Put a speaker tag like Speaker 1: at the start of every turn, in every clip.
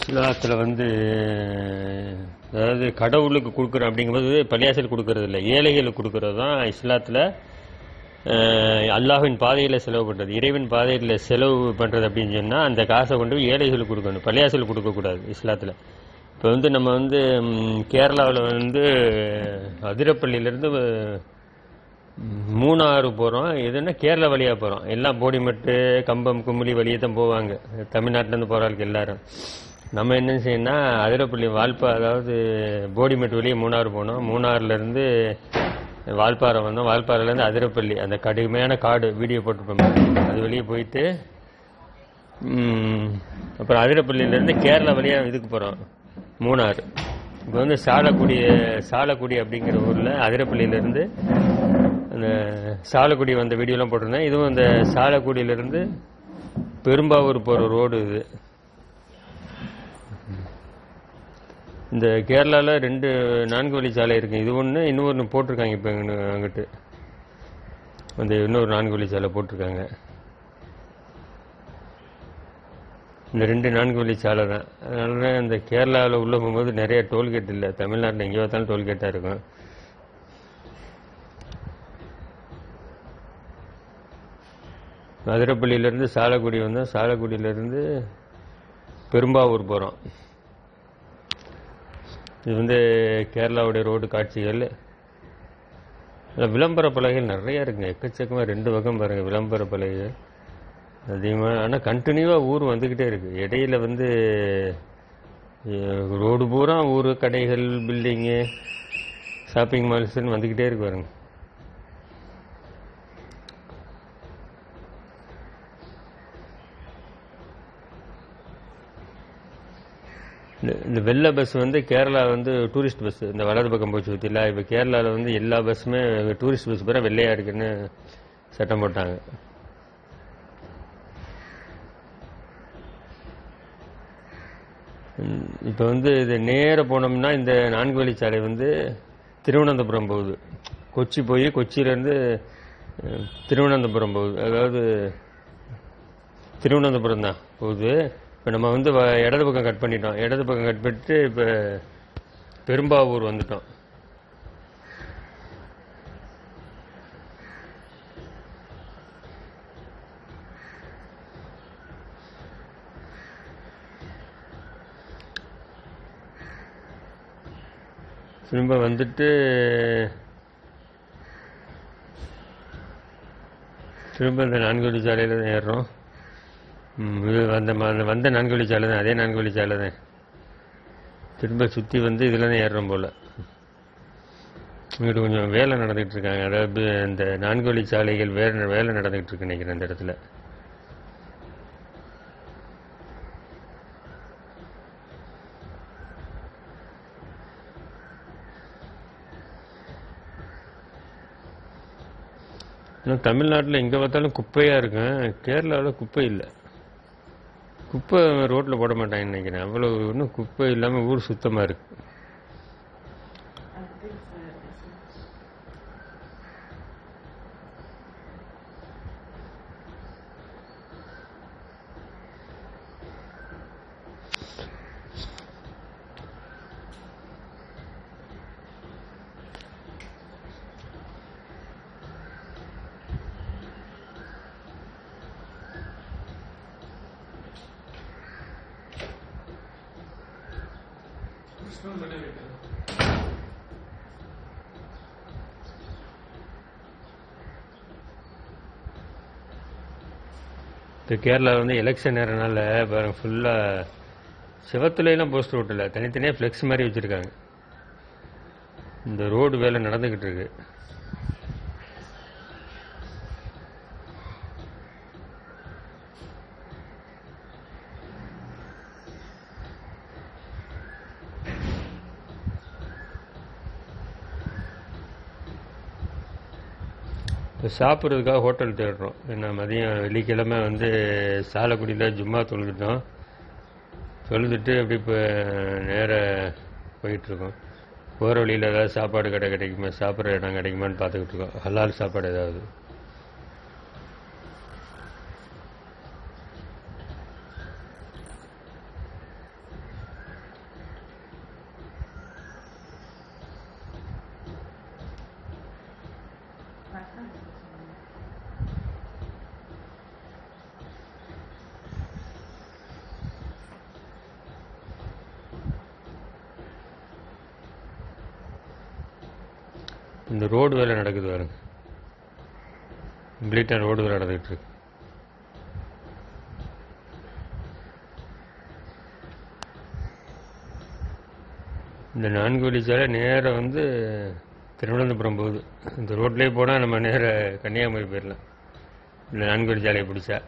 Speaker 1: இஸ்லாத்தில் வந்து அதாவது கடவுளுக்கு கொடுக்குறோம் அப்படிங்கும்போது பள்ளியாசல் கொடுக்கறது இல்லை, ஏழைகளுக்கு கொடுக்கறது தான் இஸ்லாத்தில். அல்லாஹின் பாதையில் செலவு பண்ணுறது, இறைவன் பாதையில் செலவு பண்ணுறது அப்படின்னு சொன்னால் அந்த காசை கொண்டு போய் ஏழைகளுக்கு கொடுக்கணும், பள்ளியாசல் கொடுக்கக்கூடாது இஸ்லாத்தில். இப்போ வந்து நம்ம வந்து கேரளாவில் வந்து அதிரப்பள்ளியிலேருந்து மூணாறு போகிறோம். எதுன்னா கேரளா வழியாக போகிறோம். எல்லாம் போடிமெட்டு கம்பம் கும்மிளி வழியே தான் போவாங்க தமிழ்நாட்டிலேருந்து போகிற ஆளுக்கு எல்லாரும். நம்ம என்ன செய்யணும்னா அதிரப்பள்ளி அதாவது போடிமெட்டு வழியே மூணாறு போனோம். மூணாறுலேருந்து வால்பாறை வந்தோம். வால்பாறையிலேருந்து அதிரப்பள்ளி, அந்த கடுமையான காடு வீடியோ போட்டுருப்போம், அது வெளியே போயிட்டு அப்புறம் அதிரப்பள்ளியிலேருந்து கேரளா வழியாக இதுக்கு போகிறோம் மூணாறு. இப்போ வந்து சாலக்குடி அப்படிங்கிற ஊரில் அதிரப்பள்ளியிலேருந்து அந்த சாலக்குடி வந்த வீடியோலாம் போட்டிருந்தேன். இதுவும் இந்த சாலக்குடியிலேருந்து பெரும்பாவூர் போகிற ரோடு இது. இந்த கேரளாவில் 2 4 வழி சாலை இருக்குது. இது ஒன்று, இன்னொன்று போட்டிருக்காங்க இப்போ அங்கிட்டு அந்த இன்னொரு 4 வழி சாலை போட்டிருக்காங்க. இந்த 2 4 வழி சாலை தான். அதனால இந்த கேரளாவில் உள்ளே போகும்போது நிறைய டோல்கேட் இல்லை. தமிழ்நாட்டில் எங்கே பார்த்தாலும் டோல்கேட்டாக இருக்கும். அதிரப்பள்ளியிலேருந்து சாலக்குடி வந்தோம். சாலக்குடியிலேருந்து பெரும்பாவூர் போகிறோம். இது வந்து கேரளாவுடைய ரோடு காட்சிகள். விளம்பர பலகைகள் நிறையா இருக்குங்க, எக்கச்சக்கமாக 2 பக்கம் பாருங்கள் விளம்பர பலகைகள் அதிகமாக. ஆனால் கண்டினியூவாக ஊர் வந்துக்கிட்டே இருக்குது. இடையில வந்து ரோடு பூரா ஊர், கடைகள், பில்டிங்கு, ஷாப்பிங் மால்ஸ்ன்னு வந்துக்கிட்டே இருக்கு பாருங்க. இந்த வெள்ளை பஸ் வந்து கேரளா வந்து டூரிஸ்ட் பஸ், இந்த வலது பக்கம் போச்சு பற்றில. இப்போ கேரளாவில் வந்து எல்லா பஸ்ஸுமே டூரிஸ்ட் பஸ் பூரா வெள்ளையாக இருக்குன்னு சட்டம் போட்டாங்க. இப்போ வந்து இது நேராக போனோம்னா இந்த 4 வழிச்சாலை வந்து திருவனந்தபுரம் போகுது. கொச்சி போய் கொச்சியிலேருந்து திருவனந்தபுரம் போகுது. அதாவது திருவனந்தபுரம் தான் போகுது. இப்போ நம்ம வந்து இடது பக்கம் கட் பண்ணிட்டோம். இடது பக்கம் கட் பண்ணிட்டு இப்போ பெரும்பாவூர் வந்துட்டோம். திரும்ப வந்துட்டு திரும்ப இந்த 4 வழி சாலையில் தான் ஏறுறோம். இது வந்த 4 வழி சாலை தான், அதே 4 வழி சாலை தான். திரும்ப சுற்றி வந்து இதில் தான் ஏறுறோம் போல். இங்கிட்டு கொஞ்சம் வேலை நடந்துகிட்டு இருக்காங்க. அதாவது இந்த 4 வழி சாலைகள் வேலை நடந்துகிட்டு இருக்கு நினைக்கிறேன் இந்த இடத்துல. இன்னும் தமிழ்நாட்டில் எங்கே பார்த்தாலும் குப்பையாக இருக்கும். கேரளாவில் குப்பை இல்லை. குப்பை ரோட்டில் போட மாட்டாங்கன்னு நினைக்கிறேன். அவ்வளோ இன்னும் குப்பை இல்லாமல் ஊர் சுத்தமாக இருக்கு. இப்போ கேரளாவில் வந்து எலெக்ஷன் நேரனால பாருங்க ஃபுல்லாக செவத்துலாம் போஸ்டர் ஓட்டல, தனித்தனியாக ஃப்ளெக்ஸ் மாதிரி வச்சுருக்காங்க. இந்த ரோடு வேலை நடந்துக்கிட்டு இருக்கு. இப்போ சாப்பிட்றதுக்காக ஹோட்டல் தேடுறோம். ஏன்னா மதியம் வெள்ளிக்கிழமை வந்து சாலக்குடியில் ஜும்மா தொழுதுட்டோம். தொழுதுட்டு அப்படி இப்போ நேராக போயிட்டுருக்கோம். போகிற வழியில் ஏதாவது சாப்பாடு கடை கிடைக்குமா, சாப்பிட்ற இடம் கிடைக்குமான்னு பார்த்துக்கிட்டு இருக்கோம். ஹலால் சாப்பாடு ஏதாவது. இந்த ரோடு வேலை நடக்குது பாருங்க, கம்ப்ளீட்டாக ரோடு வேலை நடந்துகிட்டு இருக்கு. இந்த 4 வழிச்சாலை நேராக வந்து திருவனந்தபுரம் போகுது. இந்த ரோட்லேயே போனால் நம்ம நேராக கன்னியாகுமரி போயிடலாம், இந்த 4 வழிச்சாலையை பிடிச்சா.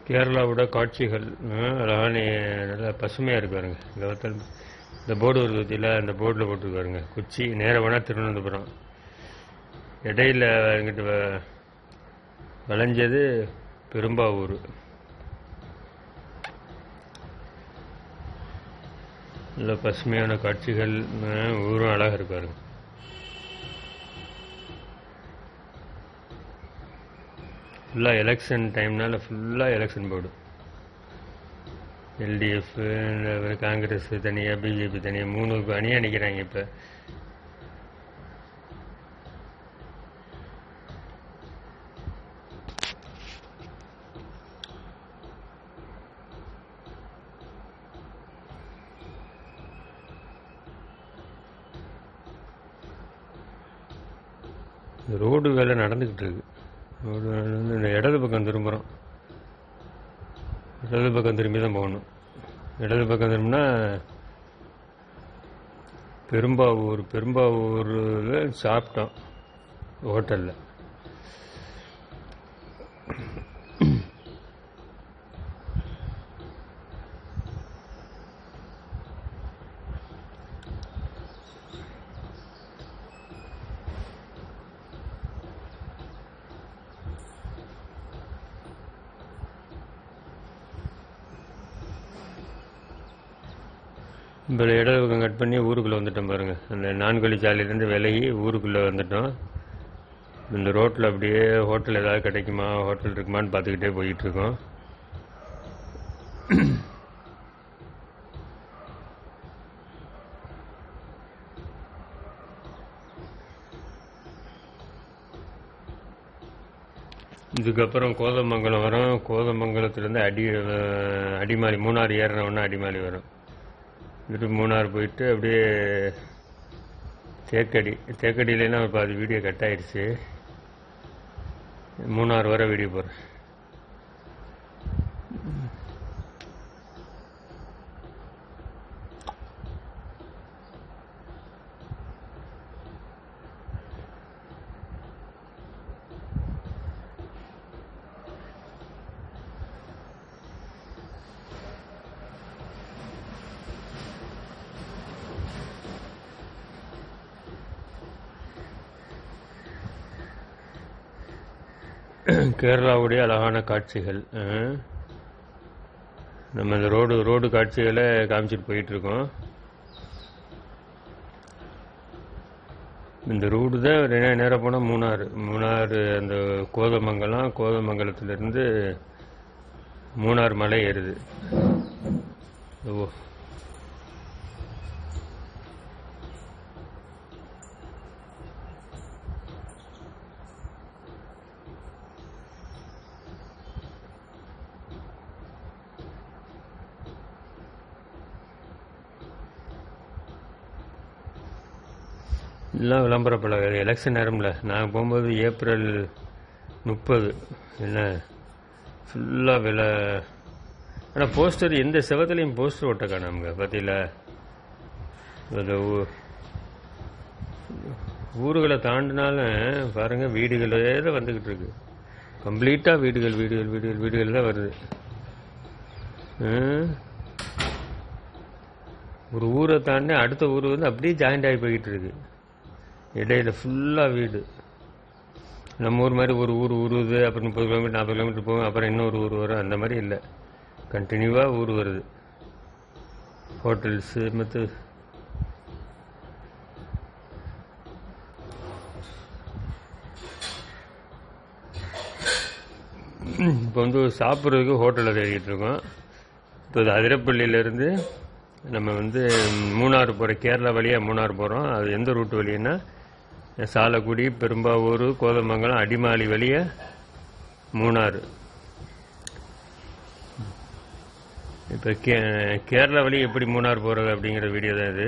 Speaker 1: கேரளாவோட காட்சிகள் அழகான நல்லா பசுமையாக இருக்கு பாருங்க. இந்த ஒருத்தர் இந்த போர்டு ஒரு பற்றியில் அந்த போர்டில் போட்டுருக்காருங்க, கொச்சி நேராக வேணால் திருவனந்தபுரம். இடையில் இங்கிட்டு விளைஞ்சது பெரும்பாவூர். நல்ல பசுமையான காட்சிகள், ஊரும் அழகாக இருக்காருங்க. ஃபுல்லாக எலெக்ஷன் டைம்னால ஃபுல்லாக எலெக்ஷன் போர்டு. எல்டிஎஃப், காங்கிரஸ் தனியாக, பிஜேபி தனியாக, 3 அணியாக நிற்கிறாங்க இப்போ. ரோடு வேலை நடந்துக்கிட்டு இருக்கு. ரோடு வேலை வந்து இந்த இடது பக்கம் திரும்புகிறோம், இடது பக்கம் திரும்பி தான் போகணும். இடது பக்கம் திரும்பினா பெரும்பாவூரில் சாப்பிட்டோம் ஹோட்டலில். இப்போ இடது பக்கம் கட் பண்ணி ஊருக்குள்ளே வந்துட்டோம் பாருங்கள். அந்த 4 வழிச்சாலையிலேருந்து விலகி ஊருக்குள்ளே வந்துட்டோம். இந்த ரோட்டில் அப்படியே ஹோட்டல் ஏதாவது கிடைக்குமா, ஹோட்டல் இருக்குமான்னு பார்த்துக்கிட்டே போயிட்டுருக்கோம். இதுக்கப்புறம் கோதமங்கலம் வரும். கோதமங்கலத்துலேருந்து அடிமாலி, மூணாறு ஏறினவுடனே அடிமாலி வரும். இது மூணாறு போயிட்டு அப்படியே தேக்கடியிலாம் இப்போ அது வீடியோ கட் ஆயிடுச்சு. மூணாறு வர வீடியோ போடுறேன். கேரளாவுடைய அழகான காட்சிகள். நம்ம இந்த ரோடு காட்சிகளை காமிச்சிட்டு போயிட்டுருக்கோம். இந்த ரோடு தான் நேராக போனால் மூணாறு அந்த கோதமங்கலத்திலேருந்து மூணாறு மலை ஏறுது. ஓ, எல்லாம் விளம்பர பலகை. எலெக்ஷன் நேரம்ல நாங்கள் போகும்போது ஏப்ரல் 30 என்ன ஃபுல்லாக விலை. ஆனால் போஸ்டர் எந்த செவத்துலேயும் போஸ்டர் ஓட்ட காணாமுங்க. பார்த்தீங்களா, ஊர்களை தாண்டினாலும் பாருங்க வீடுகளே தான் வந்துக்கிட்டு இருக்கு. கம்ப்ளீட்டாக வீடுகள் வீடுகள் வீடுகள் வீடுகள் தான் வருது. ஒரு ஊரை தாண்டி அடுத்த ஊர் வந்து அப்படியே ஜாயிண்ட் ஆகி போய்கிட்டு இருக்கு. இடையில ஃபுல்லாக வீடு. நம்ம ஊர் மாதிரி ஒரு ஊர் உருவுது, அப்புறம் 30 கிலோமீட்டர் 40 கிலோமீட்டர் போகும், அப்புறம் இன்னொரு ஊர் வரும். அந்த மாதிரி இல்லை, கண்டினியூவாக ஊர் வருது. ஹோட்டல்ஸு மற்ற இப்போ வந்து சாப்பிட்றதுக்கு ஹோட்டலில் தேடிட்டு இருக்கோம். இப்போ அதிரப்பள்ளியிலேருந்து நம்ம வந்து மூணாறு போகிற கேரளா வழியாக மூணாறு போகிறோம். அது எந்த ரூட்டு வழின்னா சாலக்குடி, பெரும்பாவூர், கோதமங்கலம், அடிமாலி வழியாக மூணாறு. இப்போ கேரளா வழி எப்படி மூணாறு போகிறது அப்படிங்கிற வீடியோ தான் இது.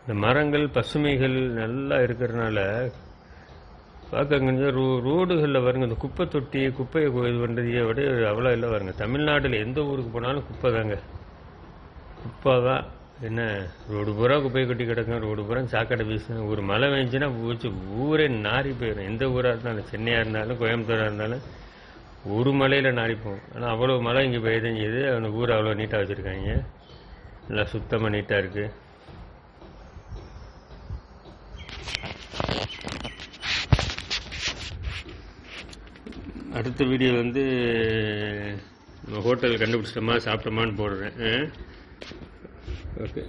Speaker 1: இந்த மரங்கள் பசுமைகள் நல்லா இருக்கிறதுனால பார்க்க கொஞ்சம் ரோடுகளில் வருங்க. இந்த குப்பை தொட்டி குப்பையை இது பண்ணுறதையே விட அவ்வளோ இல்லை வருங்க. தமிழ்நாட்டில் எந்த ஊருக்கு போனாலும் குப்பை தாங்க, குப்பை தான். என்ன ரோடு பூரா குப்பையை கொட்டி கிடக்கும், ரோடு பூரா சாக்கடை வீசும். ஒரு மழை பெஞ்சுன்னா பூச்சி ஊரே நாரி போயிடும். எந்த ஊராக இருந்தாலும், சென்னையாக இருந்தாலும் கோயம்புத்தூராக இருந்தாலும் ஒரு மலையில் நாரி போகும். ஆனால் அவ்வளோ மழை இங்கே பெய்யுது. அந்த ஊரை அவ்வளோ நீட்டாக வச்சுருக்காங்க, நல்லா சுத்தமாக நீட்டாக இருக்குது. அடுத்த வீடியோ வந்து ஹோட்டல் கண்டுபிடிச்சிட்டோமா சாப்பிட்டோமான்னு போடுறேன். ஓகே.